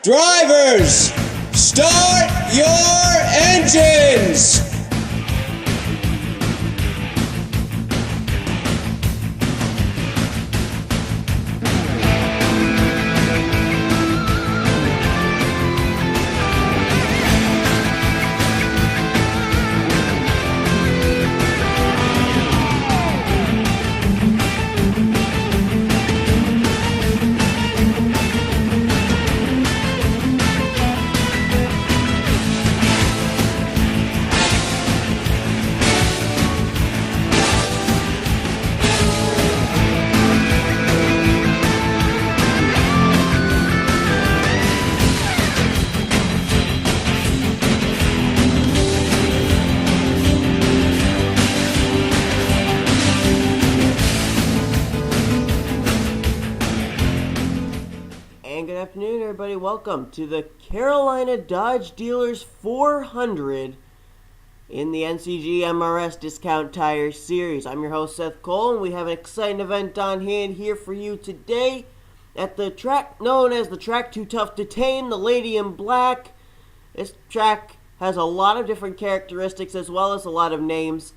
Drivers, start your engines! Good afternoon, everybody. Welcome to the Carolina Dodge Dealers 400 in the NCGMRS Discount Tire Series. I'm your host, Seth Cole, and we have an exciting event on hand here for you today at the track known as the Track Too Tough to Tame, the Lady in Black. This track has a lot of different characteristics as well as a lot of names,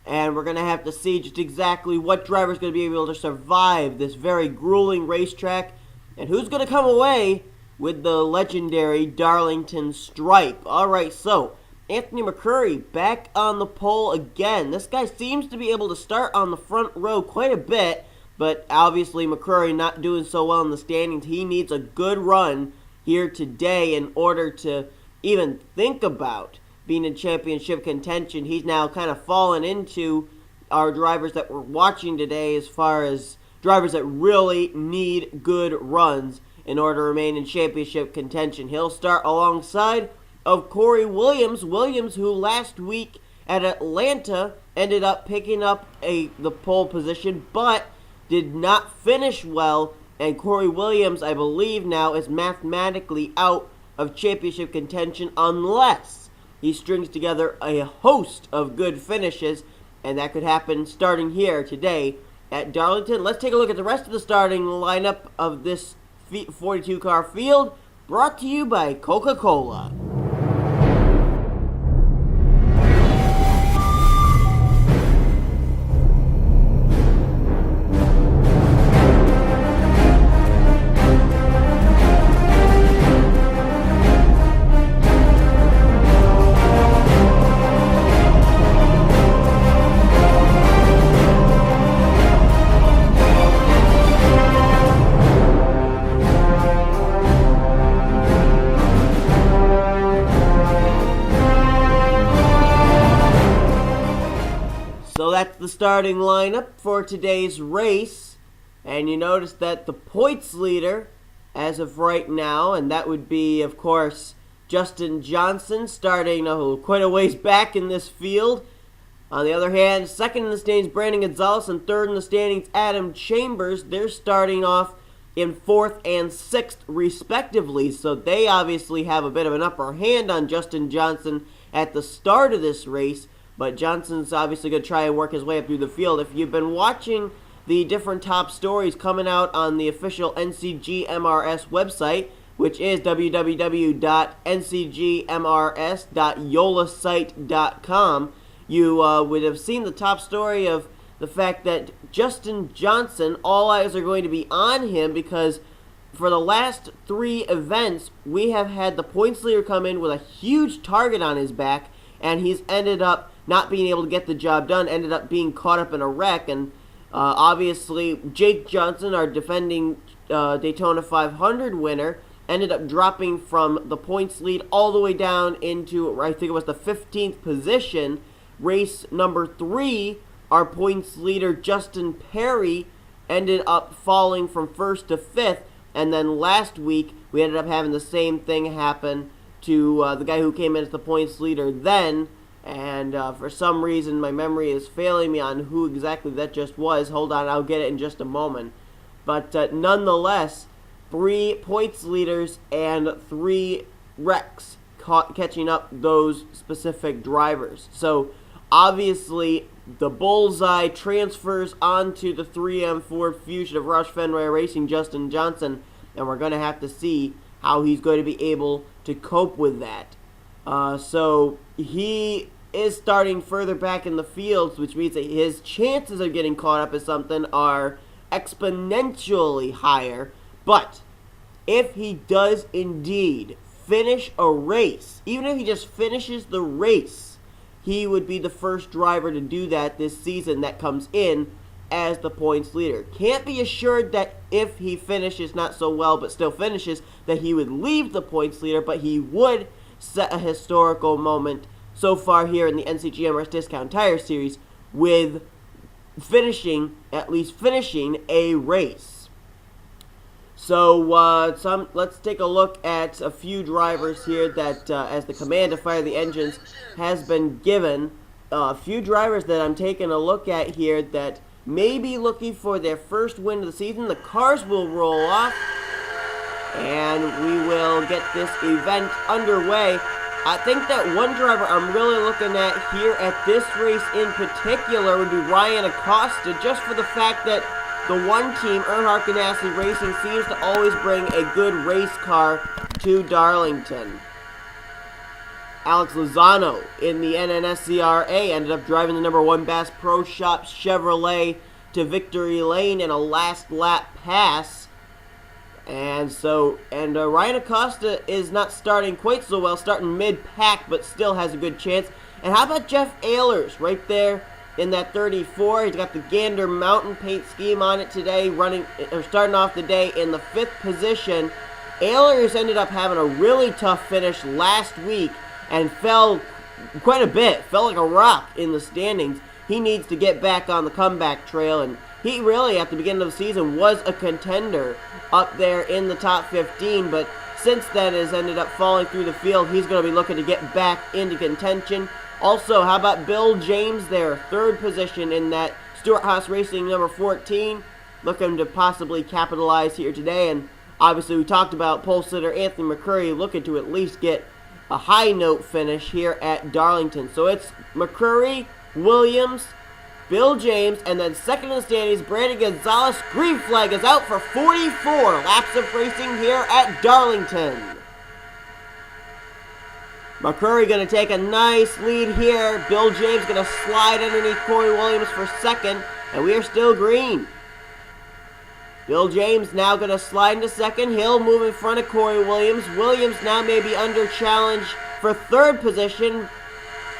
and we're going to have to see just exactly what driver is going to be able to survive this very grueling racetrack. And who's going to come away with the legendary Darlington stripe? Alright, so Anthony McCurry back on the pole again. This guy seems to be able to start on the front row quite a bit, but obviously McCurry not doing so well in the standings. He needs a good run here today in order to even think about being in championship contention. He's now kind of fallen into our drivers that we're watching today as far as drivers that really need good runs in order to remain in championship contention. He'll start alongside of Corey Williams. Williams, who last week at Atlanta ended up picking up the pole position, but did not finish well. And Corey Williams, I believe now, is mathematically out of championship contention unless he strings together a host of good finishes. And that could happen starting here today at Darlington. Let's take a look at the rest of the starting lineup of this 42-car field, brought to you by Coca-Cola. So that's the starting lineup for today's race, and you notice that the points leader as of right now, and that would be, of course, Justin Johnson, starting quite a ways back in this field. On the other hand, second in the standings, Brandon Gonzalez, and third in the standings, Adam Chambers. They're starting off in 4th and 6th, respectively, so they obviously have a bit of an upper hand on Justin Johnson at the start of this race. But Johnson's obviously going to try and work his way up through the field. If you've been watching the different top stories coming out on the official NCGMRS website, which is www.ncgmrs.yolasite.com, you would have seen the top story of the fact that Justin Johnson, all eyes are going to be on him because for the last 3 events, we have had the points leader come in with a huge target on his back, and he's ended up not being able to get the job done, ended up being caught up in a wreck. And obviously, Jake Johnson, our defending Daytona 500 winner, ended up dropping from the points lead all the way down into, I think it was the 15th position. Race number 3, our points leader, Justin Perry, ended up falling from 1st to 5th. And then last week, we ended up having the same thing happen to the guy who came in as the points leader then. And for some reason, my memory is failing me on who exactly that just was. Hold on, I'll get it in just a moment. But nonetheless, 3 points leaders and 3 wrecks catching up those specific drivers. So obviously, the bullseye transfers onto the 3M Ford Fusion of Roush Fenway Racing, Justin Johnson, and we're going to have to see how he's going to be able to cope with that. So he is starting further back in the fields, which means that his chances of getting caught up in something are exponentially higher. But if he does indeed finish a race, even if he just finishes the race, he would be the first driver to do that this season that comes in as the points leader. Can't be assured that if he finishes not so well but still finishes, that he would leave the points leader, but he would set a historical moment so far here in the NCGMRS Discount Tire Series with at least finishing a race. So let's take a look at a few drivers here that, as the command to fire the engines has been given, a few drivers that I'm taking a look at here that may be looking for their first win of the season. The cars will roll off, and we will get this event underway. I think that one driver I'm really looking at here at this race in particular would be Ryan Acosta, just for the fact that the one team, Earnhardt Ganassi Racing, seems to always bring a good race car to Darlington. Alex Lozano in the NNSCRA ended up driving the number 1 Bass Pro Shops Chevrolet to victory lane in a last lap pass. And Ryan Acosta is not starting quite so well, starting mid-pack, but still has a good chance. And how about Jeff Ehlers right there in that 34? He's got the Gander Mountain paint scheme on it today, starting off the day in the 5th position. Ehlers ended up having a really tough finish last week and fell quite a bit, fell like a rock in the standings. He needs to get back on the comeback trail, and he really, at the beginning of the season, was a contender up there in the top 15, but since then has ended up falling through the field. He's going to be looking to get back into contention. Also, how about Bill James there, 3rd position in that Stewart-Haas Racing number 14, looking to possibly capitalize here today. And obviously we talked about pole sitter Anthony McCurry looking to at least get a high note finish here at Darlington. So it's McCurry, Williams, Bill James, and then second in the standings, Brandon Gonzalez. Green flag is out for 44 laps of racing here at Darlington. McCurry going to take a nice lead here. Bill James going to slide underneath Corey Williams for second, and we are still green. Bill James now going to slide into second. He'll move in front of Corey Williams. Williams now may be under challenge for 3rd position.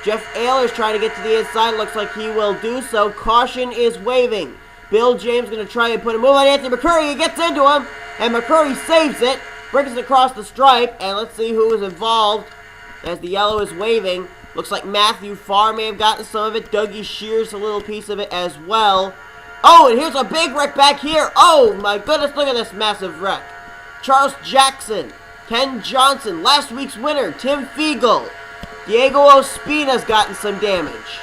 Jeff Ehlers trying to get to the inside. Looks like he will do so. Caution is waving. Bill James going to try and put a move on Anthony McCurry. He gets into him, and McCurry saves it. Brings it across the stripe, and let's see who is involved as the yellow is waving. Looks like Matthew Farr may have gotten some of it. Dougie Shears a little piece of it as well. Oh, and here's a big wreck back here. Oh, my goodness, look at this massive wreck. Charles Jackson, Ken Johnson, last week's winner, Tim Fiegel. Diego Ospina's gotten some damage.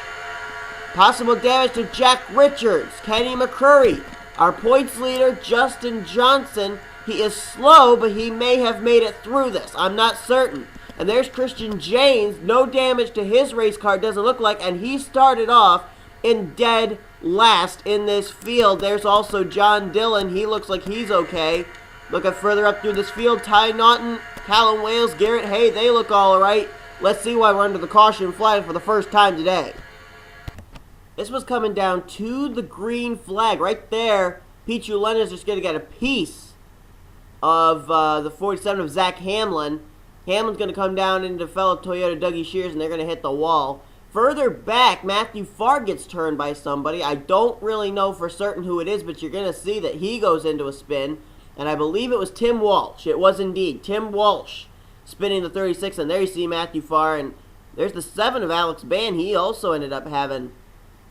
Possible damage to Jack Richards, Kenny McCurry. Our points leader, Justin Johnson. He is slow, but he may have made it through this. I'm not certain. And there's Christian James. No damage to his race car, doesn't look like. And he started off in dead last in this field. There's also John Dillon. He looks like he's okay. Looking further up through this field, Ty Naughton, Callum Wales, Garrett Hay, they look all right. Let's see why we're under the caution flag for the first time today. This was coming down to the green flag. Right there, Pete Ulen is just going to get a piece of the 47 of Zach Hamlin. Hamlin's going to come down into fellow Toyota Dougie Shears, and they're going to hit the wall. Further back, Matthew Farr gets turned by somebody. I don't really know for certain who it is, but you're going to see that he goes into a spin. And I believe it was Tim Walsh. It was indeed Tim Walsh spinning the 36. And there you see Matthew Farr. And there's the 7 of Alex Ban. He also ended up having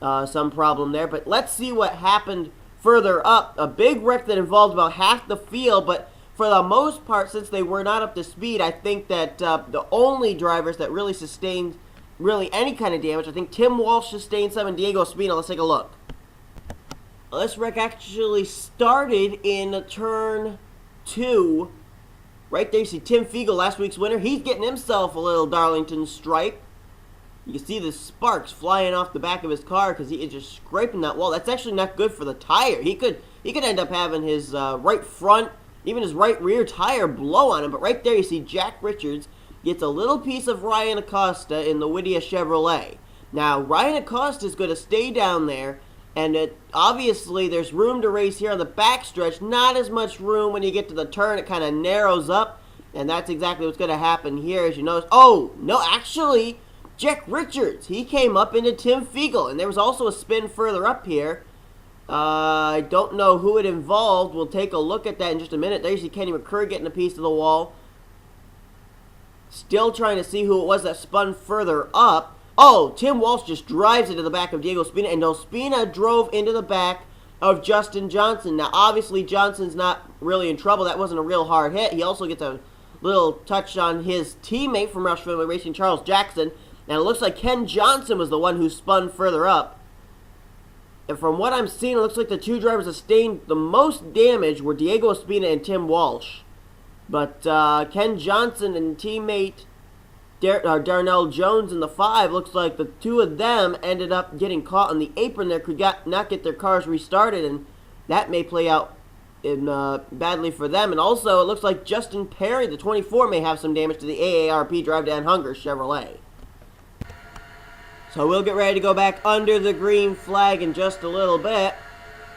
some problem there. But let's see what happened further up. A big wreck that involved about half the field. But for the most part, since they were not up to speed, I think that the only drivers that really sustained any kind of damage, I think Tim Walsh sustained some and Diego Espino. Let's take a look. This wreck actually started in turn 2. Right there you see Tim Fiegel, last week's winner. He's getting himself a little Darlington stripe. You can see the sparks flying off the back of his car because he is just scraping that wall. That's actually not good for the tire. He could end up having his right front even his right rear tire blow on him. But right there you see Jack Richards gets a little piece of Ryan Acosta in the Whittier Chevrolet. Now, Ryan Acosta is going to stay down there, and obviously there's room to race here on the backstretch. Not as much room when you get to the turn. It kind of narrows up, and that's exactly what's going to happen here, as you notice. Oh, no, actually, Jack Richards, he came up into Tim Fiegel, and there was also a spin further up here. I don't know who it involved. We'll take a look at that in just a minute. There you see Kenny McCurry getting a piece of the wall. Still trying to see who it was that spun further up. Oh, Tim Walsh just drives into the back of Diego Spina, and Spina drove into the back of Justin Johnson. Now, obviously, Johnson's not really in trouble. That wasn't a real hard hit. He also gets a little touch on his teammate from Rush Family Racing, Charles Jackson. And it looks like Ken Johnson was the one who spun further up. And from what I'm seeing, it looks like the two drivers that sustained the most damage were Diego Espina and Tim Walsh. But Ken Johnson and teammate Darnell Jones in the 5, looks like the two of them ended up getting caught on the apron there, could not get their cars restarted, and that may play out badly for them. And also, it looks like Justin Perry, the 24, may have some damage to the AARP Drive Down Hunger Chevrolet. So we'll get ready to go back under the green flag in just a little bit.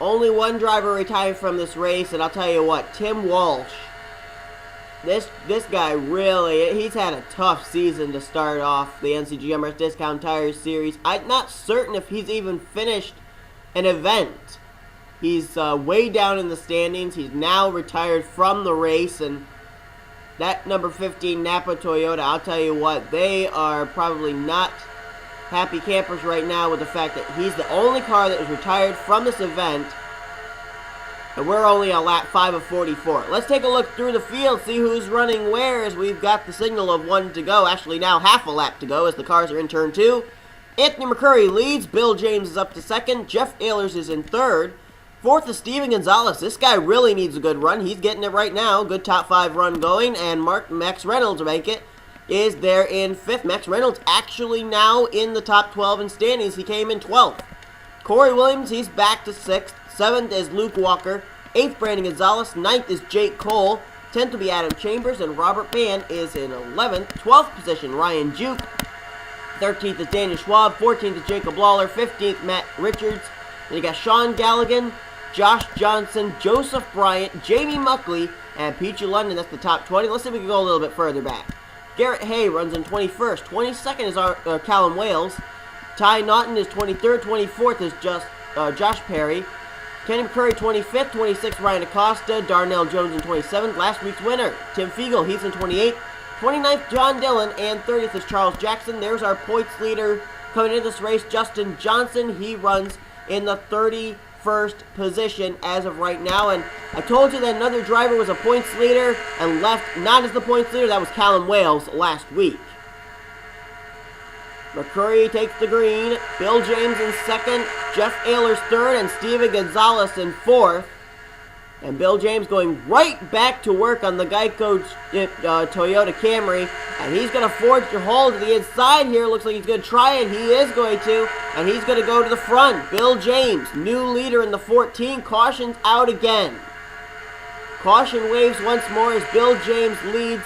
Only one driver retired from this race, and I'll tell you what, Tim Walsh. This guy really, he's had a tough season to start off the NCGMRS Discount Tires Series. I'm not certain if he's even finished an event. He's way down in the standings. He's now retired from the race, and that number 15 Napa Toyota, I'll tell you what, they are probably not happy campers right now with the fact that he's the only car that was retired from this event, and we're only on lap 5 of 44. Let's take a look through the field, see who's running where, as we've got the signal of 1 to go. Actually, now half a lap to go as the cars are in turn 2. Anthony McCurry leads. Bill James is up to 2nd. Jeff Ehlers is in 3rd. 4th is Steven Gonzalez. This guy really needs a good run. He's getting it right now. Good top 5 run going. And Max Reynolds, make it, is there in 5th. Max Reynolds actually now in the top 12 in standings. He came in 12th. Corey Williams, he's back to 6th. 7th is Luke Walker. 8th, Brandon Gonzalez. 9th is Jake Cole. 10th will be Adam Chambers, and Robert Mann is in 11th. 12th position, Ryan Juke. 13th is Daniel Schwab. 14th is Jacob Lawler. 15th, Matt Richards. Then you got Sean Galligan, Josh Johnson, Joseph Bryant, Jamie Muckley, and Peachy London. That's the top 20. Let's see if we can go a little bit further back. Garrett Hay runs in 21st. 22nd is our Callum Wales. Ty Naughton is 23rd. 24th is Josh Perry. Kenny McCurry 25th. 26th Ryan Acosta. Darnell Jones in 27th. Last week's winner, Tim Fiegel, he's in 28th. 29th, John Dillon. And 30th is Charles Jackson. There's our points leader coming into this race, Justin Johnson. He runs in the 31st position as of right now. And I told you that another driver was a points leader and left not as the points leader. That was Callum Wales last week. McCurry takes the green. Bill James in 2nd. Jeff Ehlers 3rd. And Steven Gonzalez in 4th. And Bill James going right back to work on the Geico Toyota Camry. And he's going to forge a hole to the inside here. Looks like he's going to try it. He is going to. And he's going to go to the front. Bill James, new leader in the 14. Caution's out again. Caution waves once more as Bill James leads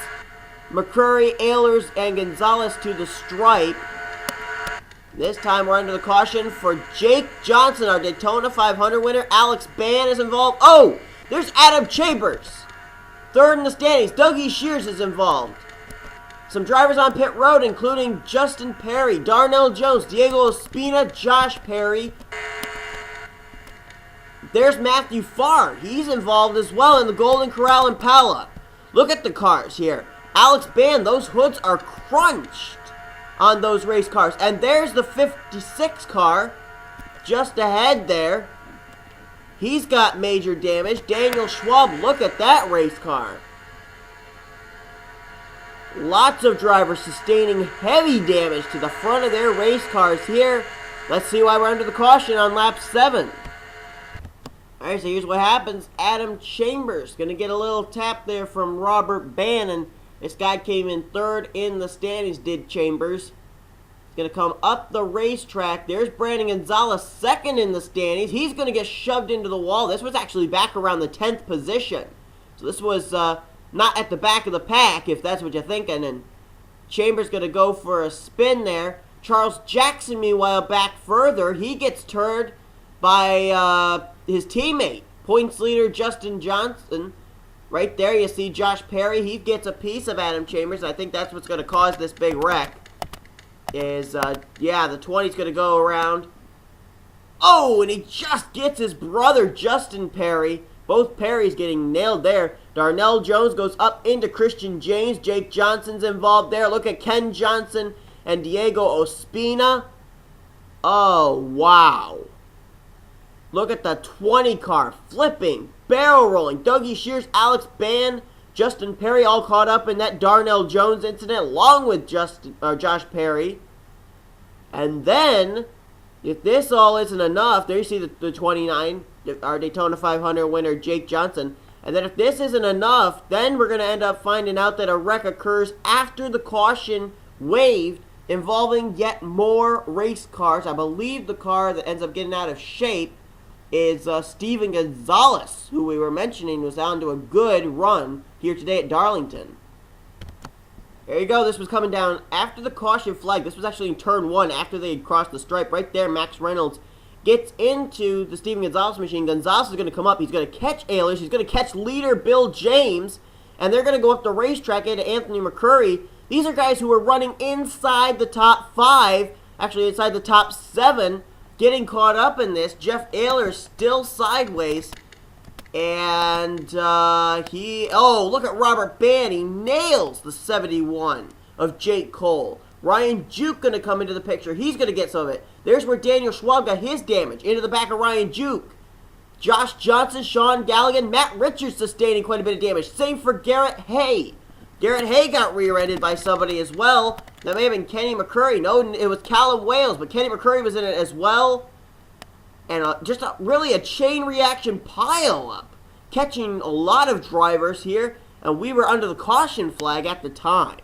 McCurry, Ehlers, and Gonzalez to the stripe. This time we're under the caution for Jake Johnson, our Daytona 500 winner. Alex Bann is involved. Oh, there's Adam Chambers, 3rd in the standings. Dougie Shears is involved. Some drivers on pit road, including Justin Perry, Darnell Jones, Diego Espina, Josh Perry. There's Matthew Farr. He's involved as well in the Golden Corral Impala. Look at the cars here. Alex Bann, those hoods are crunched on those race cars. And there's the 56 car just ahead there. He's got major damage. Daniel Schwab, look at that race car. Lots of drivers sustaining heavy damage to the front of their race cars here. Let's see why we're under the caution on lap 7. Alright, so here's what happens. Adam Chambers going to get a little tap there from Robert Bannon. This guy came in 3rd in the standings, did Chambers. He's going to come up the racetrack. There's Brandon Gonzalez, 2nd in the standings. He's going to get shoved into the wall. This was actually back around the 10th position. So this was not at the back of the pack, if that's what you're thinking. And Chambers going to go for a spin there. Charles Jackson, meanwhile, back further. He gets turned by his teammate, points leader Justin Johnson. Right there, you see Josh Perry. He gets a piece of Adam Chambers. I think that's what's going to cause this big wreck. Yeah, the 20's going to go around. Oh, and he just gets his brother, Justin Perry. Both Perrys getting nailed there. Darnell Jones goes up into Christian James. Jake Johnson's involved there. Look at Ken Johnson and Diego Ospina. Oh, wow. Look at the 20 car flipping, barrel rolling. Dougie Shears, Alex Band, Justin Perry all caught up in that Darnell Jones incident along with Josh Perry. And then, if this all isn't enough, there you see the 29, our Daytona 500 winner Jake Johnson. And then if this isn't enough, then we're going to end up finding out that a wreck occurs after the caution waived involving yet more race cars. I believe the car that ends up getting out of shape is Steven Gonzalez, who we were mentioning was on to a good run here today at Darlington. There you go. This was coming down after the caution flag. This was actually in turn 1 after they had crossed the stripe. Right there, Max Reynolds gets into the Steven Gonzalez machine. Gonzalez is going to come up. He's going to catch Ehlers. He's going to catch leader Bill James. And they're going to go up the racetrack into Anthony McCurry. These are guys who are running inside the top 5, actually inside the top 7, getting caught up in this. Jeff Ehlers still sideways. And look at Robert Band. He nails the 71 of Jake Cole. Ryan Juke going to come into the picture. He's going to get some of it. There's where Daniel Schwab got his damage, into the back of Ryan Juke. Josh Johnson, Sean Galligan, Matt Richards sustaining quite a bit of damage. Same for Garrett Hay. Garrett Hay got rear-ended by somebody as well. That may have been Kenny McCurry. No, it was Callum Wales, but Kenny McCurry was in it as well. And really a chain reaction pile-up, catching a lot of drivers here, and we were under the caution flag at the time.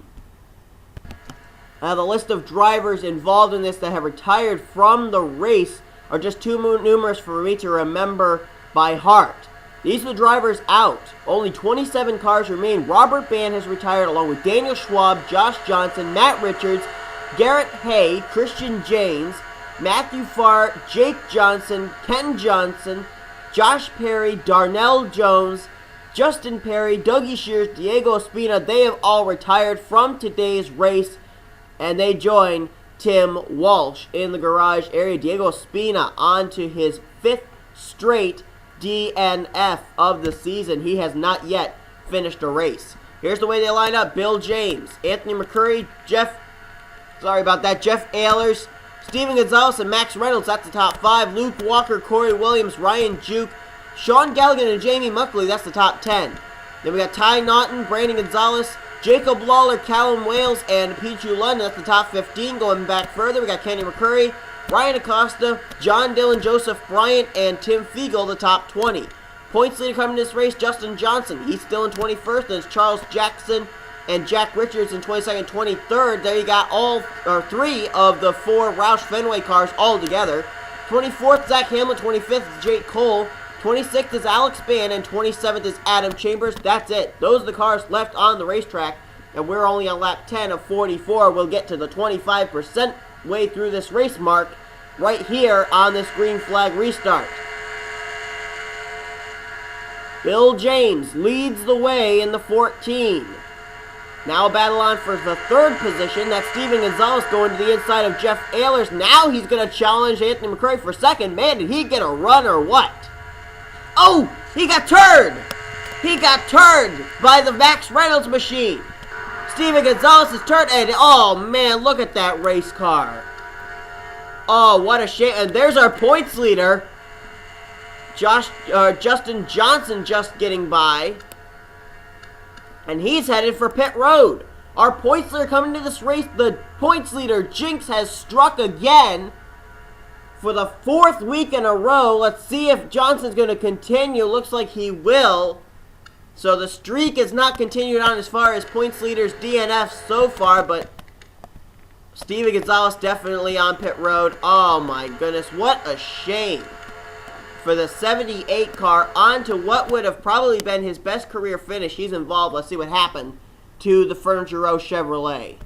Now, the list of drivers involved in this that have retired from the race are just too numerous for me to remember by heart. These are the drivers out. Only 27 cars remain. Robert Band has retired along with Daniel Schwab, Josh Johnson, Matt Richards, Garrett Hay, Christian James, Matthew Farr, Jake Johnson, Ken Johnson, Josh Perry, Darnell Jones, Justin Perry, Dougie Shears, Diego Ospina. They have all retired from today's race, and they join Tim Walsh in the garage area. Diego Ospina on to his 5th straight DNF of the season. He has not yet finished a race. Here's the way they line up. Bill James, Anthony McCurry, Jeff Ehlers, Steven Gonzalez, and Max Reynolds. That's the top 5. Luke Walker, Corey Williams, Ryan Juke, Sean Galligan, and Jamie Muckley. That's the top 10. Then we got Ty Naughton, Brandon Gonzalez, Jacob Lawler, Callum Wales, and Pichu London. That's the top 15. Going back further, we got Kenny McCurry, Ryan Acosta, John Dillon, Joseph Bryant, and Tim Fiegel, the top 20. Points leader coming to this race, Justin Johnson. He's still in 21st. There's Charles Jackson and Jack Richards in 22nd, 23rd. There you got 3 of the 4 Roush Fenway cars all together. 24th, Zach Hamlin. 25th is Jake Cole. 26th is Alex Band, and 27th is Adam Chambers. That's it. Those are the cars left on the racetrack, and we're only on lap 10 of 44. We'll get to the 25% way through this race mark right here on this green flag restart. Bill James leads the way in the 14. Now a battle on for the 3rd position. That's Steven Gonzalez going to the inside of Jeff Ehlers. Now he's going to challenge Anthony McCurry for 2nd. Man, did he get a run or what? Oh, he got turned. He got turned by the Max Reynolds machine. Steven Gonzalez is turned, and oh man, look at that race car. Oh, what a shame. And there's our points leader, Justin Johnson, just getting by. And he's headed for pit road. Our points leader coming to this race, the points leader, Jinx, has struck again for the 4th week in a row. Let's see if Johnson's going to continue. Looks like he will. So the streak is not continued on as far as points leaders DNF so far, but Steven Gonzalez definitely on pit road. Oh my goodness, what a shame for the 78 car onto what would have probably been his best career finish. He's involved. Let's see what happened to the Furniture Row Chevrolet.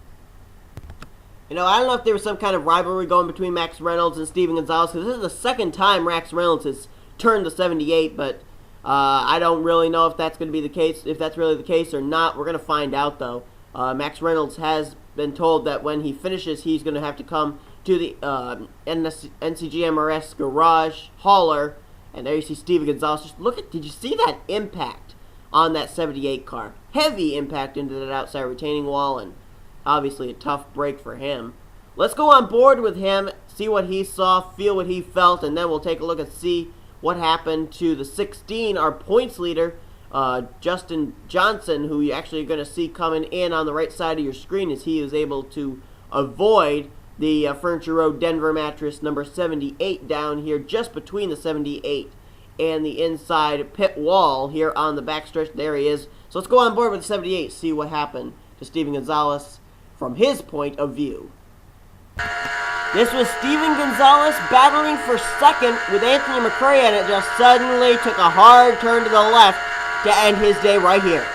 You know, I don't know if there was some kind of rivalry going between Max Reynolds and Steven Gonzalez, because this is the second time Max Reynolds has turned the 78, but I don't really know if that's going to be the case, if that's really the case or not. We're going to find out, though. Max Reynolds has been told that when he finishes, he's going to have to come to the NCGMRS garage hauler, and there you see Steven Gonzalez. Just look at, did you see that impact on that 78 car? Heavy impact into that outside retaining wall, and obviously a tough break for him. Let's go on board with him, see what he saw, feel what he felt, and then we'll take a look and see what happened to the 16, our points leader, Justin Johnson, who you're actually going to see coming in on the right side of your screen as he is able to avoid the Furniture Row Denver mattress number 78 down here just between the 78 and the inside pit wall here on the backstretch. There he is. So let's go on board with the 78, see what happened to Steven Gonzalez from his point of view. This was Steven Gonzalez battling for second with Anthony McCurry, and it just suddenly took a hard turn to the left to end his day right here.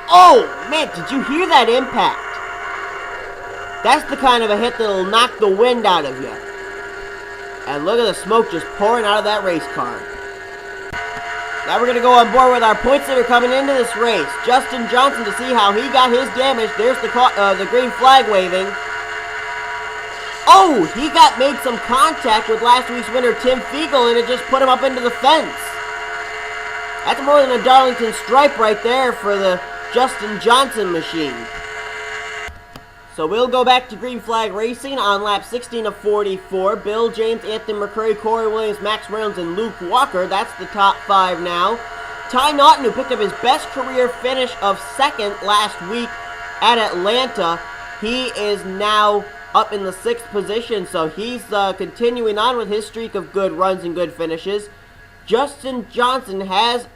Oh, man, did you hear that impact? That's the kind of a hit that'll knock the wind out of you. And look at the smoke just pouring out of that race car. Now we're going to go on board with our points leader coming into this race. Justin Johnson, to see how he got his damage. There's the green flag waving. Oh, he made some contact with last week's winner Tim Fiegel, and it just put him up into the fence. That's more than a Darlington stripe right there for the Justin Johnson machine. So we'll go back to green flag racing on lap 16 of 44. Bill James, Anthony McCurry, Corey Williams, Max Reynolds, and Luke Walker. That's the top 5 now. Ty Naughton, who picked up his best career finish of second last week at Atlanta, he is now up in the 6th position, so he's continuing on with his streak of good runs and good finishes. Justin Johnson has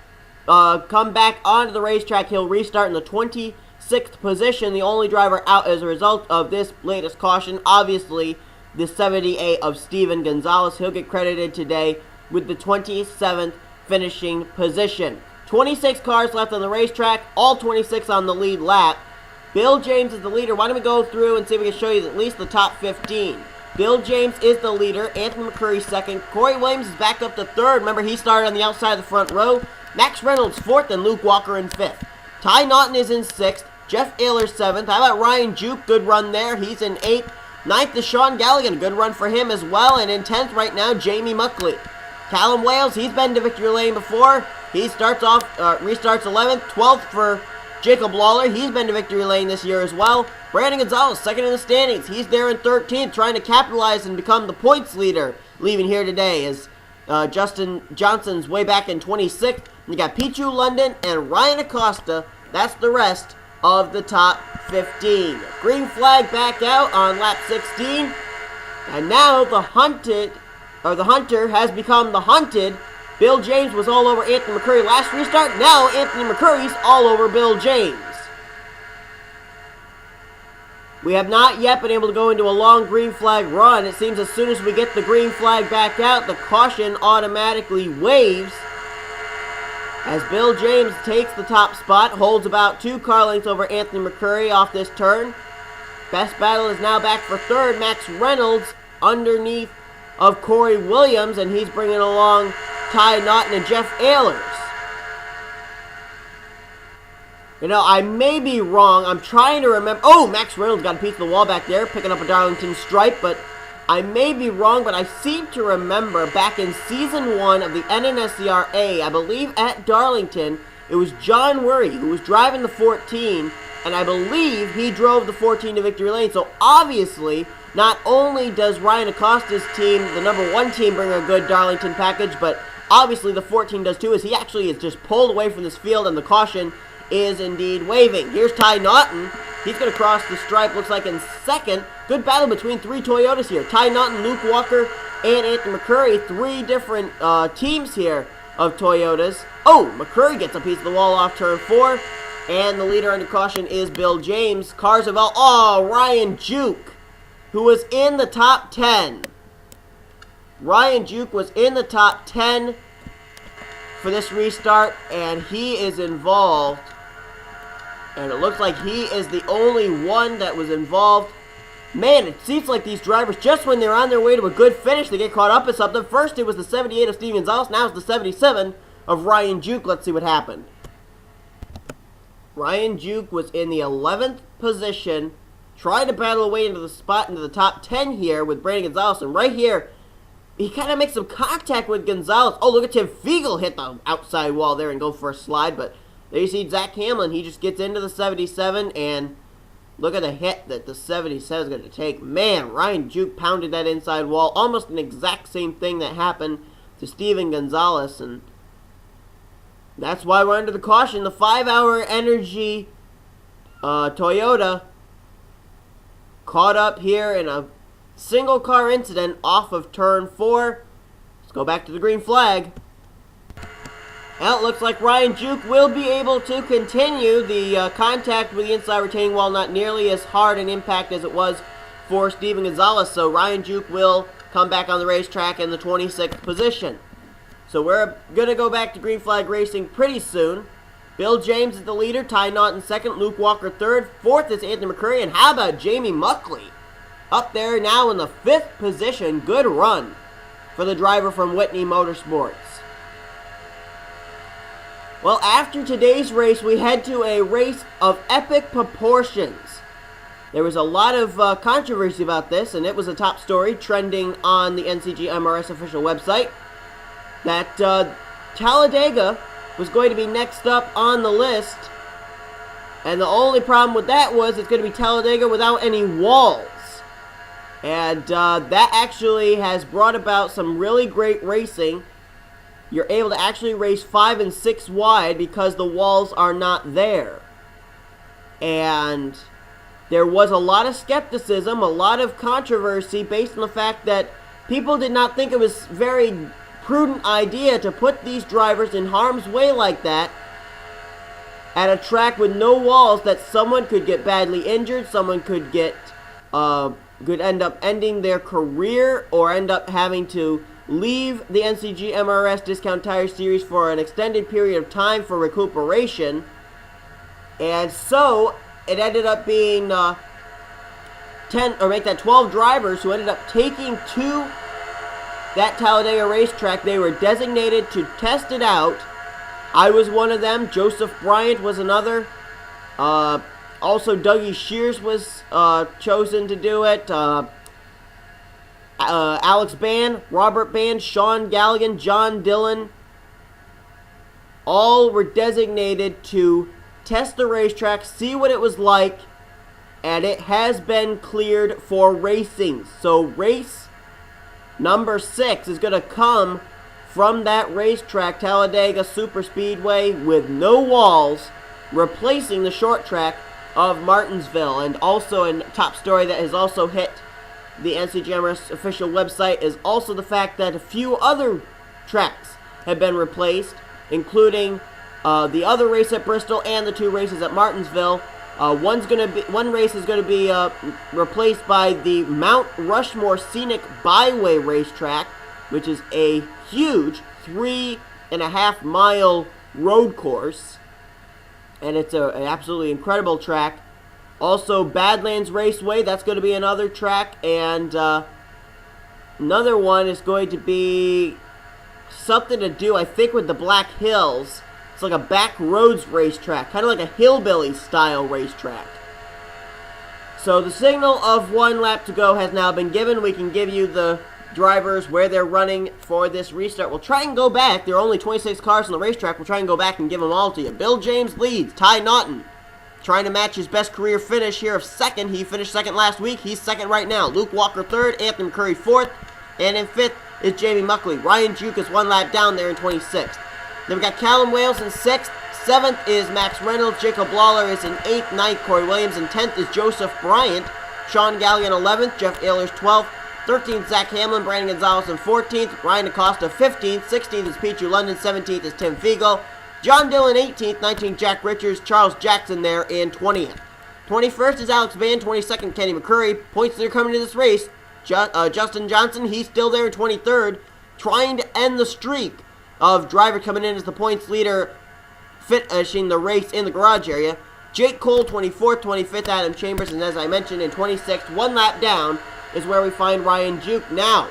come back onto the racetrack. He'll restart in the 26th position, the only driver out as a result of this latest caution. Obviously, the 78 of Steven Gonzalez. He'll get credited today with the 27th finishing position. 26 cars left on the racetrack, all 26 on the lead lap. Bill James is the leader. Why don't we go through and see if we can show you at least the top 15. Bill James is the leader. Anthony McCurry second. Corey Williams is back up to third. Remember, he started on the outside of the front row. Max Reynolds fourth and Luke Walker in fifth. Ty Naughton is in 6th. Jeff Ayler 7th. How about Ryan Juke? Good run there. He's in 8th. 9th is Sean Galligan. Good run for him as well. And in 10th right now, Jamie Muckley. Callum Wales, he's been to victory lane before. He restarts 11th. 12th for Jacob Lawler, he's been to victory lane this year as well. Brandon Gonzalez, second in the standings. He's there in 13th, trying to capitalize and become the points leader, leaving here today as Justin Johnson's way back in 26th. You got Pichu London and Ryan Acosta. That's the rest of the top 15. Green flag back out on lap 16. And now the hunter has become the hunted. Bill James was all over Anthony McCurry last restart. Now Anthony McCurry's all over Bill James. We have not yet been able to go into a long green flag run. It seems as soon as we get the green flag back out, the caution automatically waves as Bill James takes the top spot, holds about 2 car lengths over Anthony McCurry off this turn. Best battle is now back for third. Max Reynolds underneath of Corey Williams, and he's bringing along Ty Naughton and Jeff Ahlers. You know, I may be wrong. I'm trying to remember. Oh, Max Reynolds got a piece of the wall back there, picking up a Darlington stripe, but I may be wrong, but I seem to remember back in Season 1 of the NNSCRA, I believe at Darlington, it was John Worry who was driving the 14, and I believe he drove the 14 to victory lane. So obviously, not only does Ryan Acosta's team, the number 1 team, bring a good Darlington package, but obviously the 14 does too, as he actually is just pulled away from this field, and the caution is indeed waving. Here's Ty Naughton. He's going to cross the stripe, looks like in second. Good battle between 3 Toyotas here. Ty Naughton, Luke Walker, and Anthony McCurry. 3 different teams here of Toyotas. Oh, McCurry gets a piece of the wall off turn 4. And the leader under caution is Bill James. Cars of Ryan Juke, who was in the top 10. Ryan Juke was in the top 10 for this restart, and he is involved. And it looks like he is the only one that was involved. Man, it seems like these drivers, just when they're on their way to a good finish, they get caught up in something. First, it was the 78 of Steven Gonzalez. Now it's the 77 of Ryan Juke. Let's see what happened. Ryan Juke was in the 11th position, tried to battle away into the spot into the top 10 here with Brandon Gonzalez. And right here, he kind of makes some contact with Gonzalez. Oh, look at Tim Fiegel hit the outside wall there and go for a slide. But there you see Zach Hamlin. He just gets into the 77, and look at the hit that the 77 is going to take. Man, Ryan Juke pounded that inside wall. Almost an exact same thing that happened to Steven Gonzalez. And that's why we're under the caution. The 5-hour Energy Toyota caught up here in a single car incident off of turn 4. Let's go back to the green flag. Well, it looks like Ryan Juke will be able to continue. The contact with the inside retaining wall not nearly as hard an impact as it was for Steven Gonzalez. So Ryan Juke will come back on the racetrack in the 26th position. So we're going to go back to green flag racing pretty soon. Bill James is the leader, Ty Naughton second, Luke Walker third, fourth is Anthony McCurry, and how about Jamie Muckley? Up there now in the 5th position. Good run for the driver from Whitney Motorsports. Well, after today's race, we head to a race of epic proportions. There was a lot of controversy about this, and it was a top story trending on the NCGMRS official website, that Talladega was going to be next up on the list. And the only problem with that was it's going to be Talladega without any walls. And that actually has brought about some really great racing. You're able to actually race 5 and 6 wide because the walls are not there. And there was a lot of skepticism, a lot of controversy based on the fact that people did not think it was very prudent idea to put these drivers in harm's way like that at a track with no walls, that someone could get badly injured, someone could get could end up ending their career or end up having to leave the NCGMRS Discount Tire Series for an extended period of time for recuperation. And so it ended up being 12 drivers who ended up taking to that Talladega racetrack. They were designated to test it out. I was one of them. Joseph Bryant was another. Also, Dougie Shears was chosen to do it. Alex Band, Robert Band, Sean Galligan, John Dillon, all were designated to test the racetrack, see what it was like, and it has been cleared for racing. So race number 6 is going to come from that racetrack, Talladega Superspeedway, with no walls, replacing the short track of Martinsville. And also a top story that has also hit the NCGMRS official website is also the fact that a few other tracks have been replaced, including the other race at Bristol and the 2 races at Martinsville. One race is going to be replaced by the Mount Rushmore Scenic Byway racetrack, which is a huge 3.5-mile road course, and it's an absolutely incredible track. Also, Badlands Raceway, that's going to be another track, and another one is going to be something to do, I think, with the Black Hills. It's like a back roads racetrack, kind of like a hillbilly-style racetrack. So the signal of 1 lap to go has now been given. We can give you the drivers where they're running for this restart. We'll try and go back. There are only 26 cars on the racetrack. We'll try and go back and give them all to you. Bill James leads. Ty Naughton trying to match his best career finish here of second. He finished second last week. He's second right now. Luke Walker third. Anthony McCurry fourth. And in fifth is Jamie Muckley. Ryan Juke is 1 lap down there in 26th. Then we got Callum Wales in 6th. 7th is Max Reynolds. Jacob Lawler is in 8th. 9th, Corey Williams. In 10th is Joseph Bryant. Sean Galligan 11th. Jeff Ehlers 12th. 13th, Zach Hamlin. Brandon Gonzalez in 14th. Ryan Acosta 15th. 16th is Pichu London. 17th is Tim Fiegel. John Dillon 18th. 19th, Jack Richards. Charles Jackson there in 20th. 21st is Alex Band. 22nd, Kenny McCurry. Points that are coming to this race. Justin Johnson, he's still there in 23rd, trying to end the streak of driver coming in as the points leader, finishing the race in the garage area. Jake Cole, 24th, 25th, Adam Chambers, and as I mentioned, in 26th, one lap down, is where we find Ryan Juke. Now,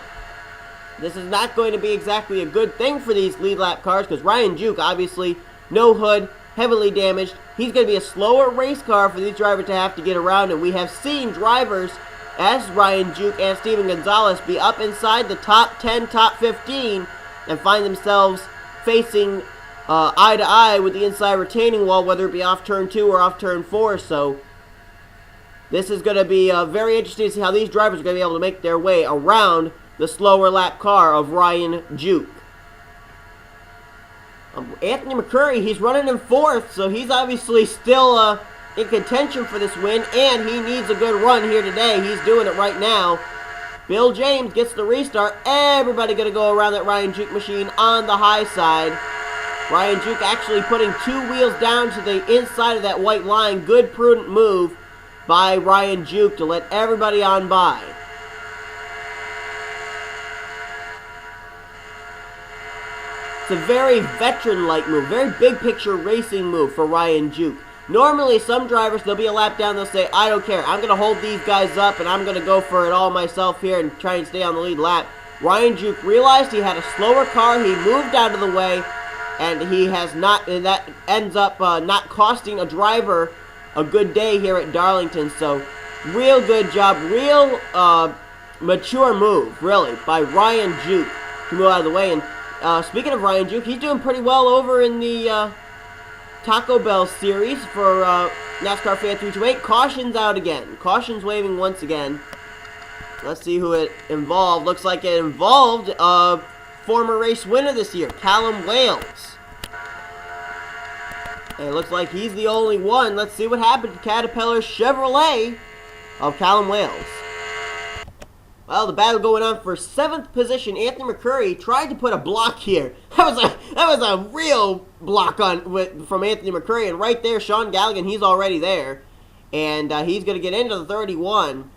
this is not going to be exactly a good thing for these lead lap cars, because Ryan Juke, obviously, no hood, heavily damaged. He's going to be a slower race car for these drivers to have to get around, and we have seen drivers as Ryan Juke and Steven Gonzalez be up inside the top 10, top 15, and find themselves facing eye to eye with the inside retaining wall, whether it be off turn 2 or off turn 4. So this is going to be very interesting to see how these drivers are going to be able to make their way around the slower lap car of Ryan Juke. Anthony McCurry, he's running in 4th, so he's obviously still in contention for this win, and he needs a good run here today. He's doing it right now. Bill James gets the restart. Everybody going to go around that Ryan Juke machine on the high side. Ryan Juke actually putting 2 wheels down to the inside of that white line. Good, prudent move by Ryan Juke to let everybody on by. It's a very veteran-like move, very big-picture racing move for Ryan Juke. Normally, some drivers, they'll be a lap down, they'll say, I don't care, I'm going to hold these guys up, and I'm going to go for it all myself here and try and stay on the lead lap. Ryan Juke realized he had a slower car, he moved out of the way, and he has not, and that ends up not costing a driver a good day here at Darlington. So, real good job, real mature move, really, by Ryan Juke to move out of the way. And speaking of Ryan Juke, he's doing pretty well over in the Taco Bell series for NASCAR Fan 328. Caution's out again. Caution's waving once again. Let's see who it involved. Looks like it involved a former race winner this year, Callum Wales. And it looks like he's the only one. Let's see what happened to Caterpillar Chevrolet of Callum Wales. Well, the battle going on for 7th position. Anthony McCurry tried to put a block here. That was a real block from Anthony McCurry. And right there, Sean Galligan, he's already there. And he's going to get into the 31.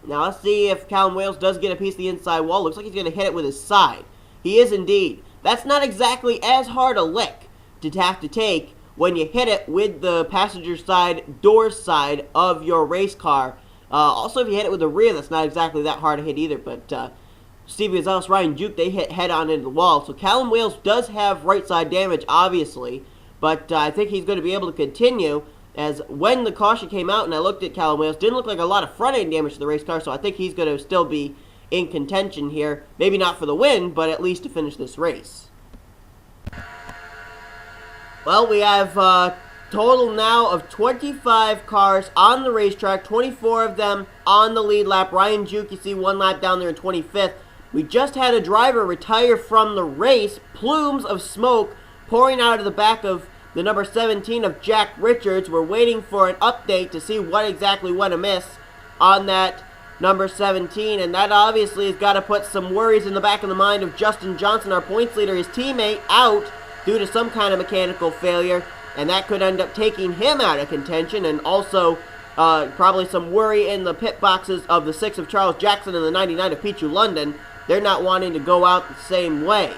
Now, let's see if Callum Wales does get a piece of the inside wall. Looks like he's going to hit it with his side. He is indeed. That's not exactly as hard a lick to have to take when you hit it with the passenger side, door side of your race car. Also, if you hit it with the rear, that's not exactly that hard to hit either. But Steve Gonzalez, Ryan Juke, they hit head-on into the wall. So Callum Wales does have right-side damage, obviously. But I think he's going to be able to continue, as when the caution came out and I looked at Callum Wales, didn't look like a lot of front-end damage to the race car. So I think he's going to still be in contention here. Maybe not for the win, but at least to finish this race. Well, we have total now of 25 cars on the racetrack, 24 of them on the lead lap. Ryan Juke, you see one lap down there in 25th. We just had a driver retire from the race. Plumes of smoke pouring out of the back of the number 17 of Jack Richards. We're waiting for an update to see what exactly went amiss on that number 17, and that obviously has got to put some worries in the back of the mind of Justin Johnson, our points leader, his teammate, out due to some kind of mechanical failure. And that could end up taking him out of contention, and also probably some worry in the pit boxes of the 6 of Charles Jackson and the 99 of Pichu London. They're not wanting to go out the same way.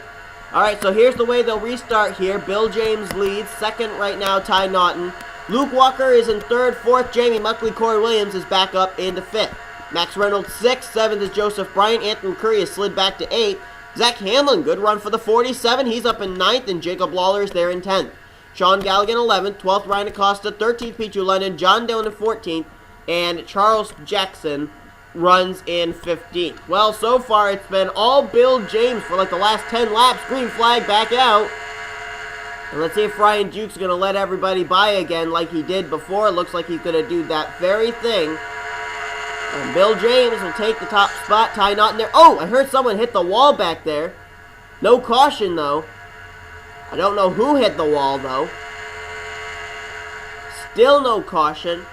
Alright, so here's the way they'll restart here. Bill James leads. 2nd right now, Ty Naughton. Luke Walker is in 3rd. 4th, Jamie Muckley. Corey Williams is back up into 5th. Max Reynolds 6th. 7th is Joseph Bryant. Anthony Curry is slid back to 8th. Zach Hamlin, good run for the 47. He's up in 9th, and Jacob Lawler is there in 10th. Sean Galligan 11th, 12th Ryan Acosta, 13th Pichu London, John Dillon in 14th, and Charles Jackson runs in 15th. Well, so far it's been all Bill James for like the last 10 laps. Green flag back out. And let's see if Ryan Juke's going to let everybody by again like he did before. It looks like he's going to do that very thing. And Bill James will take the top spot. Ty Naughton there. Oh, I heard someone hit the wall back there. No caution, though. I don't know who hit the wall, though. Still no caution.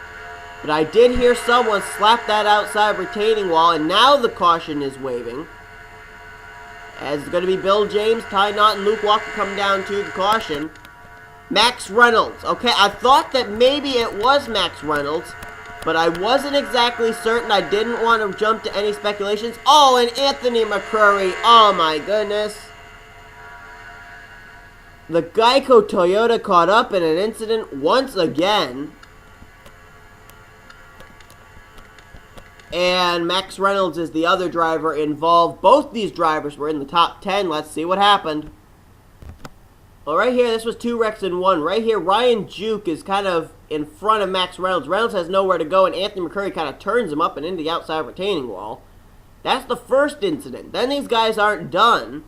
But I did hear someone slap that outside retaining wall, and now the caution is waving. As it's going to be Bill James, Ty Naughton, Luke Walker come down to the caution. Max Reynolds. Okay, I thought that maybe it was Max Reynolds. but I wasn't exactly certain. I didn't want to jump to any speculations. Oh, and Anthony McCurry. Oh, my goodness. The Geico Toyota caught up in an incident once again. And Max Reynolds is the other driver involved. Both these drivers were in the top 10. Let's see what happened. Well, right here, this was 2 wrecks in 1. Right here, Ryan Juke is kind of in front of Max Reynolds. Reynolds has nowhere to go, and Anthony McCurry kind of turns him up and into the outside retaining wall. That's the first incident. Then these guys aren't done.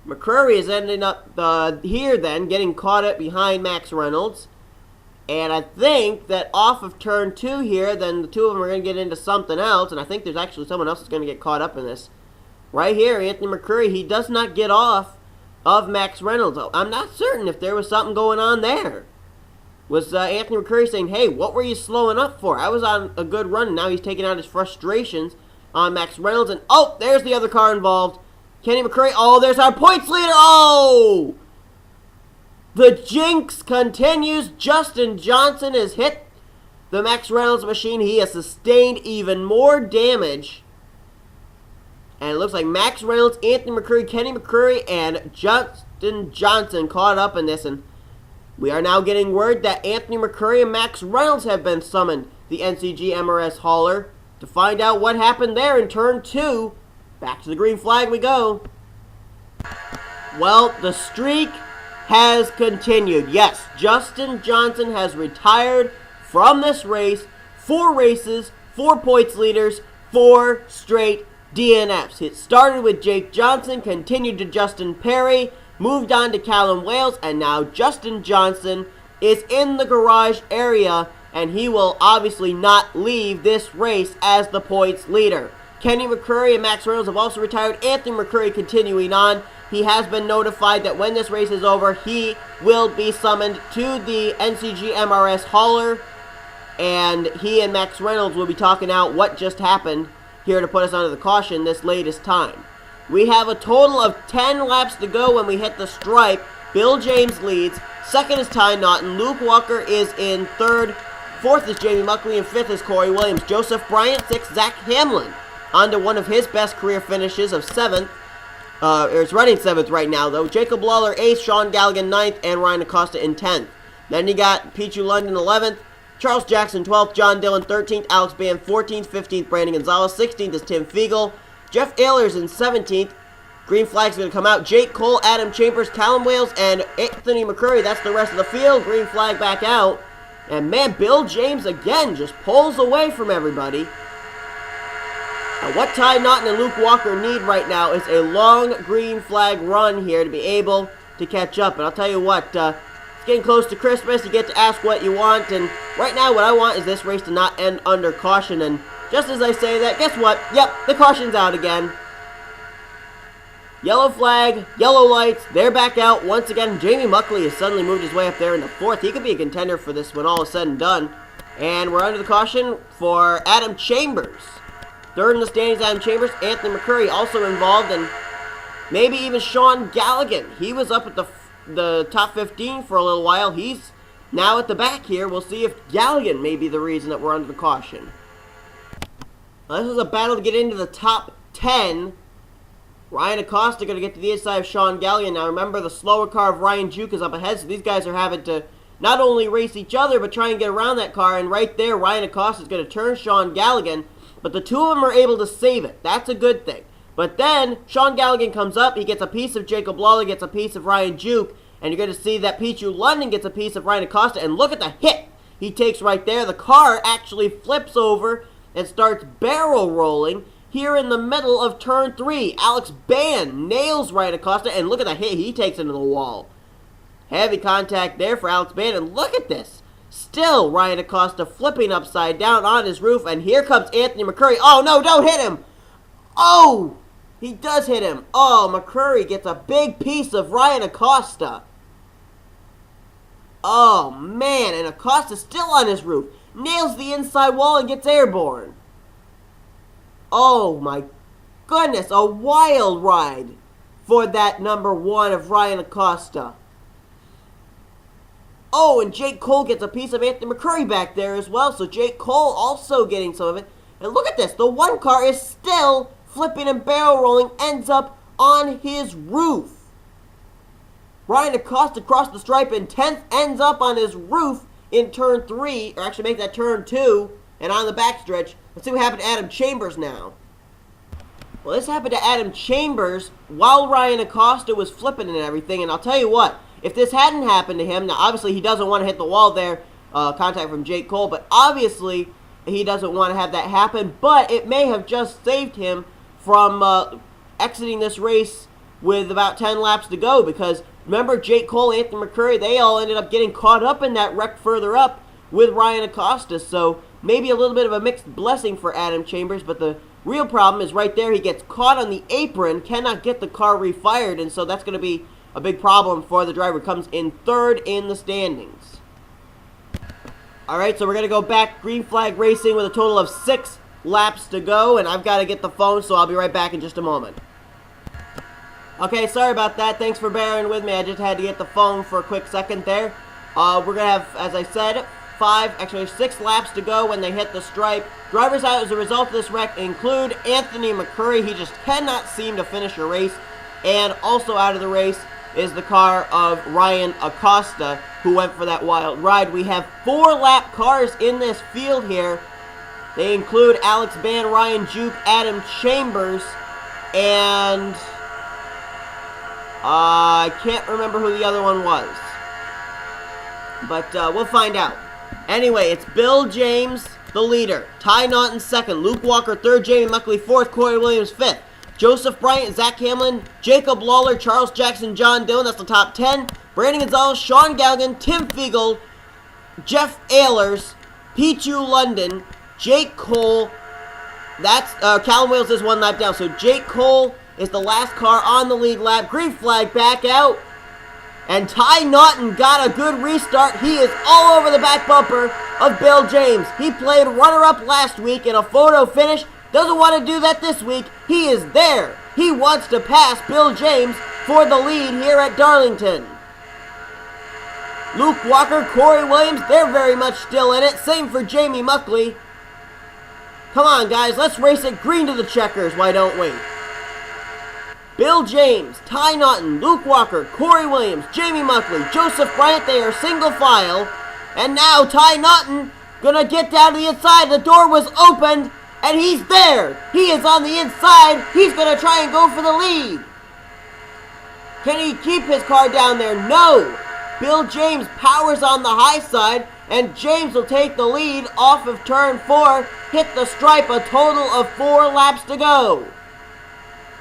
McCurry is ending up here then, getting caught up behind Max Reynolds. And I think that off of turn 2 here, then the two of them are going to get into something else. And I think there's actually someone else that's going to get caught up in this. Right here, Anthony McCurry, he does not get off of Max Reynolds. I'm not certain if there was something going on there. Was Anthony McCurry saying, hey, what were you slowing up for? I was on a good run, and now he's taking out his frustrations on Max Reynolds. And, oh, there's the other car involved. Kenny McCurry, oh, there's our points leader. Oh! The jinx continues. Justin Johnson has hit the Max Reynolds machine. He has sustained even more damage. And it looks like Max Reynolds, Anthony McCurry, Kenny McCurry, and Justin Johnson caught up in this. And we are now getting word that Anthony McCurry and Max Reynolds have been summoned, the NCGMRS hauler, to find out what happened there in turn 2. Back to the green flag we go. Well, the streak has continued. Yes, Justin Johnson has retired from this race. 4 races, 4 points leaders, 4 straight DNFs. It started with Jake Johnson, continued to Justin Perry, moved on to Callum Wales, and now Justin Johnson is in the garage area, and he will obviously not leave this race as the points leader. Kenny McCurry and Max Reynolds have also retired. Anthony McCurry continuing on. He has been notified that when this race is over, he will be summoned to the NCGMRS hauler, and he and Max Reynolds will be talking out what just happened here to put us under the caution this latest time. We have a total of 10 laps to go when we hit the stripe. Bill James leads. Second is Ty Naughton. Luke Walker is in third. Fourth is Jamie Muckley, and fifth is Corey Williams. Joseph Bryant, sixth. Zach Hamlin onto one of his best career finishes of 7th. It's running 7th right now, though. Jacob Lawler, 8th. Sean Galligan, 9th. And Ryan Acosta in 10th. Then you got Pichu London, 11th. Charles Jackson, 12th. John Dillon, 13th. Alex Band, 14th. 15th, Brandon Gonzalez. 16th is Tim Fiegel. Jeff Ehlers in 17th. Green flag's going to come out. Jake Cole, Adam Chambers, Callum Wales, and Anthony McCurry. That's the rest of the field. Green flag back out. And, man, Bill James, again, just pulls away from everybody. Now, what Ty Naughton and Luke Walker need right now is a long green flag run here to be able to catch up. And I'll tell you what, it's getting close to Christmas. You get to ask what you want. And right now, what I want is this race to not end under caution. And just as I say that, guess what? Yep, the caution's out again. Yellow flag, yellow lights, they're back out once again. Jamie Muckley has suddenly moved his way up there into 4th. He could be a contender for this when all is said and done. And we're under the caution for Adam Chambers. Third in the standings, Adam Chambers. Anthony McCurry also involved, and maybe even Sean Galligan. He was up at the top 15 for a little while. He's now at the back here. We'll see if Galligan may be the reason that we're under the caution. This is a battle to get into the top 10. Ryan Acosta going to get to the inside of Sean Galligan. Now remember, the slower car of Ryan Juke is up ahead, so these guys are having to not only race each other, but try and get around that car. And right there, Ryan Acosta is going to turn Sean Galligan, but the two of them are able to save it. That's a good thing. But then, Sean Galligan comes up, he gets a piece of Jacob Lawler, gets a piece of Ryan Juke, and you're going to see that Pichu London gets a piece of Ryan Acosta, and look at the hit he takes right there. The car actually flips over and starts barrel rolling here in the middle of turn 3. Alex Band nails Ryan Acosta, and look at the hit he takes into the wall. Heavy contact there for Alex Band, and look at this. Still, Ryan Acosta flipping upside down on his roof, and here comes Anthony McCurry. Oh, no, don't hit him. Oh, he does hit him. Oh, McCurry gets a big piece of Ryan Acosta. Oh, man, and Acosta's still on his roof. Nails the inside wall and gets airborne. Oh my goodness, a wild ride for that number 1 of Ryan Acosta. Oh, and Jake Cole gets a piece of Anthony McCurry back there as well. So Jake Cole also getting some of it. And look at this. The one car is still flipping and barrel rolling. Ends up on his roof. Ryan Acosta crossed the stripe in 10th. Ends up on his roof in turn 3. Or actually make that turn 2. And on the backstretch. Let's see what happened to Adam Chambers now. Well, this happened to Adam Chambers while Ryan Acosta was flipping and everything. And I'll tell you what. If this hadn't happened to him, now obviously he doesn't want to hit the wall there, contact from Jake Cole, but obviously he doesn't want to have that happen, but it may have just saved him from exiting this race with about 10 laps to go, because remember Jake Cole, Anthony McCurry, they all ended up getting caught up in that wreck further up with Ryan Acosta, so maybe a little bit of a mixed blessing for Adam Chambers, but the real problem is right there, he gets caught on the apron, cannot get the car refired, and so that's going to be a big problem for the driver. Comes in 3rd in the standings. Alright, so we're going to go back green flag racing with a total of 6 laps to go. And I've got to get the phone, so I'll be right back in just a moment. Okay, sorry about that. Thanks for bearing with me. I just had to get the phone for a quick second there. We're going to have, as I said, 6 laps to go when they hit the stripe. Drivers out as a result of this wreck include Anthony McCurry. He just cannot seem to finish a race. And also out of the race is the car of Ryan Acosta, who went for that wild ride. We have 4-lap cars in this field here. They include Alex Ban, Ryan Juke, Adam Chambers, and I can't remember who the other one was. But we'll find out. Anyway, it's Bill James, the leader. Ty Naughton, 2nd. Luke Walker, 3rd. Jamie Muckley, 4th. Corey Williams, 5th. Joseph Bryant, Zach Hamlin, Jacob Lawler, Charles Jackson, John Dillon, that's the top 10. Brandon Gonzalez, Sean Galligan, Tim Fiegel, Jeff Ehlers, Pichu London, Jake Cole. That's Callum Wales is 1 lap down. So Jake Cole is the last car on the lead lap. Green flag back out. And Ty Naughton got a good restart. He is all over the back bumper of Bill James. He played runner-up last week in a photo finish. Doesn't want to do that this week. He is there. He wants to pass Bill James for the lead here at Darlington. Luke Walker, Corey Williams, they're very much still in it. Same for Jamie Muckley. Come on, guys. Let's race it green to the checkers. Why don't we? Bill James, Ty Naughton, Luke Walker, Corey Williams, Jamie Muckley, Joseph Bryant, they are single file. And now Ty Naughton gonna get down to the inside. The door was opened. And he's there. He is on the inside. He's going to try and go for the lead. Can he keep his car down there? No. Bill James powers on the high side. And James will take the lead off of turn 4. Hit the stripe. A total of 4 laps to go.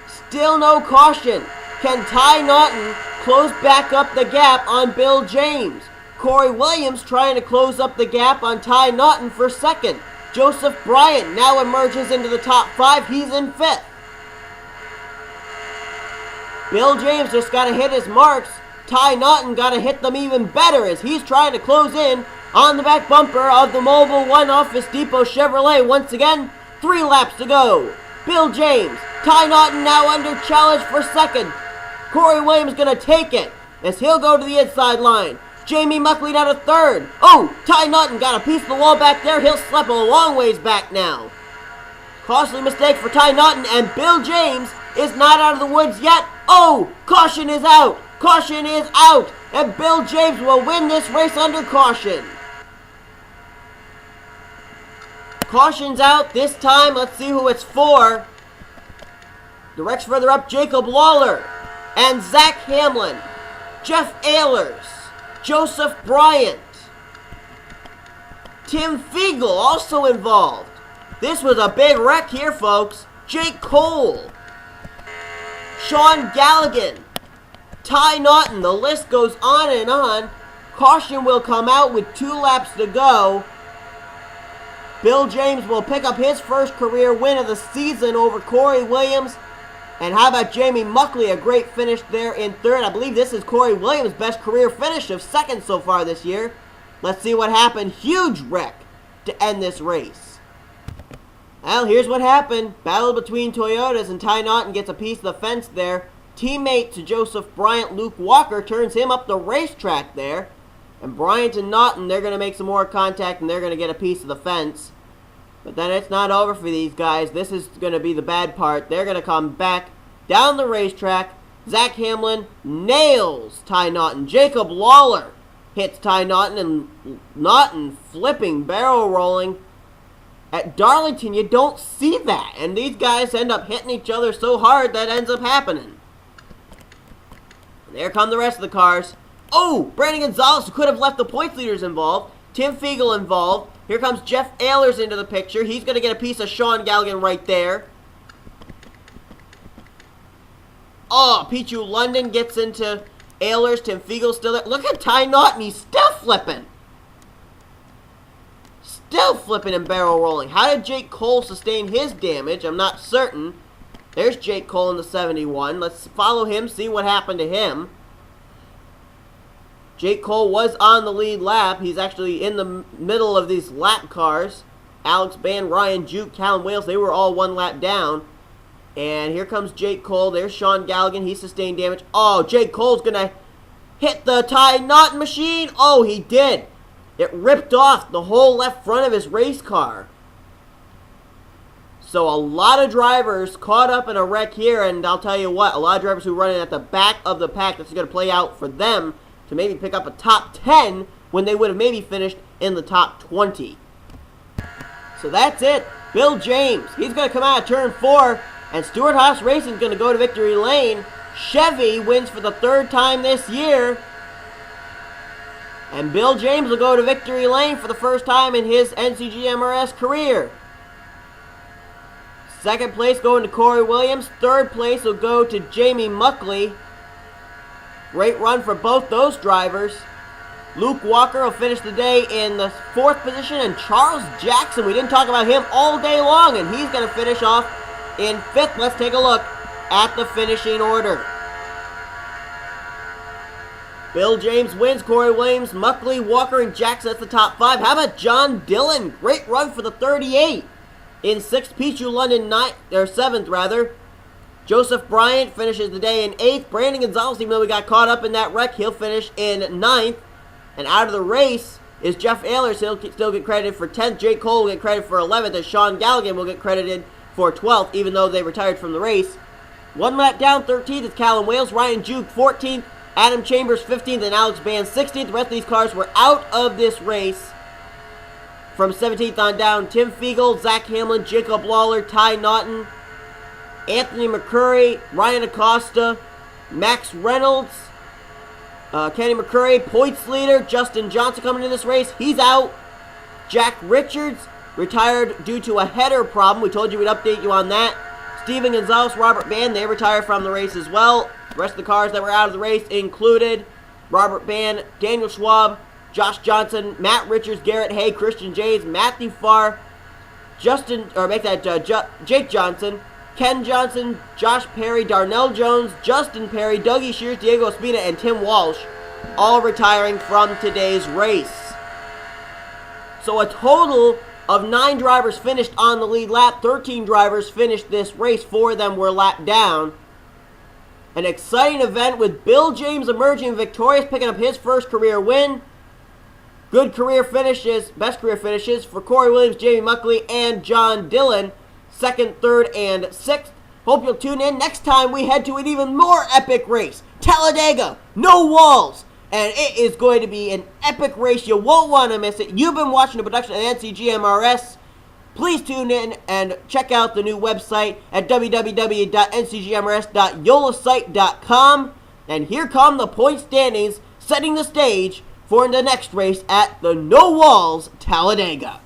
Still no caution. Can Ty Naughton close back up the gap on Bill James? Corey Williams trying to close up the gap on Ty Naughton for 2nd. Joseph Bryant now emerges into the top 5. He's in 5th. Bill James just got to hit his marks. Ty Naughton got to hit them even better as he's trying to close in on the back bumper of the Mobile One Office Depot Chevrolet. Once again, 3 laps to go. Bill James, Ty Naughton now under challenge for 2nd. Corey Williams going to take it as he'll go to the inside line. Jamie Muckley down to 3rd. Oh, Ty Naughton got a piece of the wall back there. He'll slip a long ways back now. Costly mistake for Ty Naughton, and Bill James is not out of the woods yet. Oh, caution is out. Caution is out. And Bill James will win this race under caution. Caution's out this time. Let's see who it's for. The wreck's further up. Jacob Lawler and Zach Hamlin. Jeff Ehlers. Joseph Bryant. Tim Fiegel also involved. This was a big wreck here, folks. Jake Cole. Sean Galligan. Ty Naughton. The list goes on and on. Caution will come out with 2 laps to go. Bill James will pick up his first career win of the season over Corey Williams. And how about Jamie Muckley? A great finish there in 3rd. I believe this is Corey Williams' best career finish of 2nd so far this year. Let's see what happened. Huge wreck to end this race. Well, here's what happened. Battle between Toyotas, and Ty Naughton gets a piece of the fence there. Teammate to Joseph Bryant, Luke Walker, turns him up the racetrack there. And Bryant and Naughton, they're going to make some more contact and they're going to get a piece of the fence. But then it's not over for these guys. This is going to be the bad part. They're going to come back down the racetrack. Zach Hamlin nails Ty Naughton. Jacob Lawler hits Ty Naughton, and Naughton flipping, barrel rolling. At Darlington, you don't see that. And these guys end up hitting each other so hard that ends up happening. And there come the rest of the cars. Oh, Brandon Gonzalez, who could have left the points leaders involved. Tim Fiegel involved. Here comes Jeff Ehlers into the picture. He's going to get a piece of Sean Galligan right there. Oh, Pichu London gets into Ehlers. Tim Fiegel still there. Look at Ty Naughton. He's still flipping. Still flipping and barrel rolling. How did Jake Cole sustain his damage? I'm not certain. There's Jake Cole in the 71. Let's follow him, see what happened to him. Jake Cole was on the lead lap. He's actually in the middle of these lap cars. Alex Band, Ryan Juke, Callum Wales, they were all one lap down. And here comes Jake Cole. There's Sean Galligan. He sustained damage. Oh, Jake Cole's going to hit the Ty Naughton machine. Oh, he did. It ripped off the whole left front of his race car. So a lot of drivers caught up in a wreck here. And I'll tell you what, a lot of drivers who run in at the back of the pack, this is going to play out for them to maybe pick up a top 10 when they would have maybe finished in the top 20. So that's it. Bill James, he's going to come out of turn 4. And Stewart Haas Racing is going to go to victory lane. Chevy wins for the 3rd time this year. And Bill James will go to victory lane for the first time in his NCGMRS career. 2nd place going to Corey Williams. 3rd place will go to Jamie Muckley. Great run for both those drivers. Luke Walker will finish the day in the 4th position. And Charles Jackson, we didn't talk about him all day long. And he's going to finish off in 5th. Let's take a look at the finishing order. Bill James wins. Corey Williams, Muckley, Walker, and Jackson. That's the top 5. How about John Dillon? Great run for the 38. In 6th, Pichu London, 7th rather. Joseph Bryant finishes the day in 8th. Brandon Gonzalez, even though we got caught up in that wreck, he'll finish in 9th. And out of the race is Jeff Ehlers. He'll still get credited for 10th. Jake Cole will get credit for 11th. And Sean Galligan will get credited for 12th, even though they retired from the race. One lap down, 13th is Callum Wales. Ryan Juke, 14th. Adam Chambers, 15th. And Alex Band, 16th. The rest of these cars were out of this race. From 17th on down, Tim Fiegel, Zach Hamlin, Jacob Lawler, Ty Naughton, Anthony McCurry, Ryan Acosta, Max Reynolds, Kenny McCurry, points leader, Justin Johnson coming into this race. He's out. Jack Richards retired due to a header problem. We told you we'd update you on that. Steven Gonzalez, Robert Band, they retired from the race as well. The rest of the cars that were out of the race included Robert Band, Daniel Schwab, Josh Johnson, Matt Richards, Garrett Hay, Christian James, Matthew Farr, Jake Johnson, Ken Johnson, Josh Perry, Darnell Jones, Justin Perry, Dougie Shears, Diego Espina, and Tim Walsh, all retiring from today's race. So a total of 9 drivers finished on the lead lap. 13 drivers finished this race. 4 of them were lapped down. An exciting event with Bill James emerging victorious, picking up his first career win. Good career finishes, best career finishes for Corey Williams, Jamie Muckley, and John Dillon. 2nd, 3rd, and 6th. Hope you'll tune in next time we head to an even more epic race. Talladega, no walls. And it is going to be an epic race. You won't want to miss it. You've been watching a production of NCGMRS. Please tune in and check out the new website at www.ncgmrs.yolasite.com. And here come the point standings, setting the stage for the next race at the No Walls Talladega.